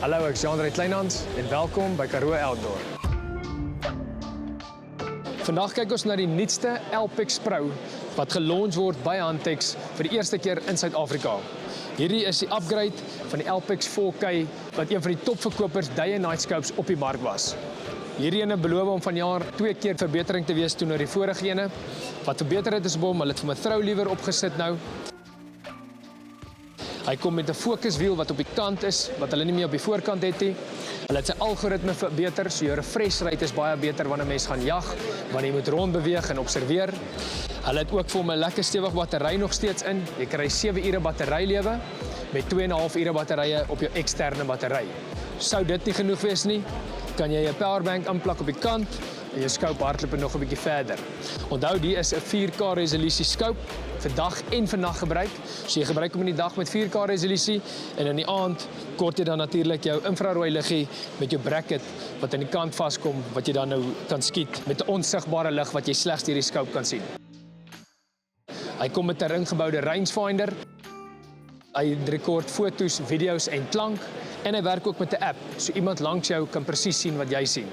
Hallo, ek is Jan-André Kleinhans en welkom by Karoo Outdoor. Vandag kyk ons na die nuutste Alpex Pro wat gelons word by Huntex vir die eerste keer in Suid-Afrika. Hierdie is die upgrade van die Alpex 4K wat een van die topverkopers day and night scopes op die mark was. Hierdie ene beloof om vanjaar 2 keer verbetering te wees teenoor die vorige ene. Wat verbeter het is op hom, hulle het vir my throw-lever opgesit nou. Hy kom met 'n fokuswiel wat op die kant is, wat hulle nie meer op die voorkant het nie. Hulle het sy algoritme verbeter, so jou refresh rate is baie beter wanneer mens gaan jag, wanneer jy moet rondbeweeg en observeer. Hulle het ook vir hom 'n lekker stewig battery nog steeds in. Jy kry 7 ure batterylewe met 2,5 ure batterye op jou eksterne battery. Sou dit nie genoeg wees nie, kan jy 'n powerbank aanplak op die kant en jou scope hardloop nog 'n bietjie verder. Onthou, die is 'n 4K resolusie scope vir dag en vir nag gebruik. So jy gebruik hom in die dag met 4K resolusie en in die aand kort jy dan natuurlik jou infrarooi liggie met jou bracket wat aan die kant vaskom wat jy dan nou kan skiet met 'n onsigbare lig wat jy slegs deur die scope kan sien. Hy kom met 'n ingeboude rangefinder. Hy rekord foto's, video's en klank en hy werk ook met 'n app, so iemand langs jou kan presies sien wat jy sien.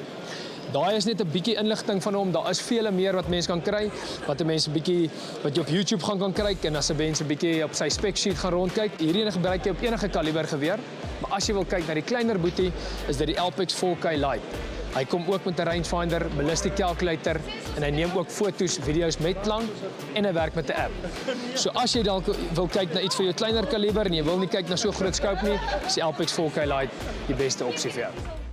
Daai is net 'n bietjie inligting van hom. Daar is vele meer wat mense kan kry, wat 'n mens 'n bietjie wat jy op YouTube gaan kry en as 'n mens 'n bietjie op sy spec sheet gaan rondkyk. Hierdie ene gebruik jy op enige kaliber geweer, maar as jy wil kyk na die kleiner boetie, is dit die Alpex 4K Lite. Hy kom ook met 'n rangefinder, ballistic calculator en hy neem ook foto's, video's met klank en hy werk met 'n app. So as jy dalk wil kyk na iets vir jou kleiner kaliber en jy wil nie kyk na so groot scope nie, is die Alpex 4K Lite die beste opsie vir jou.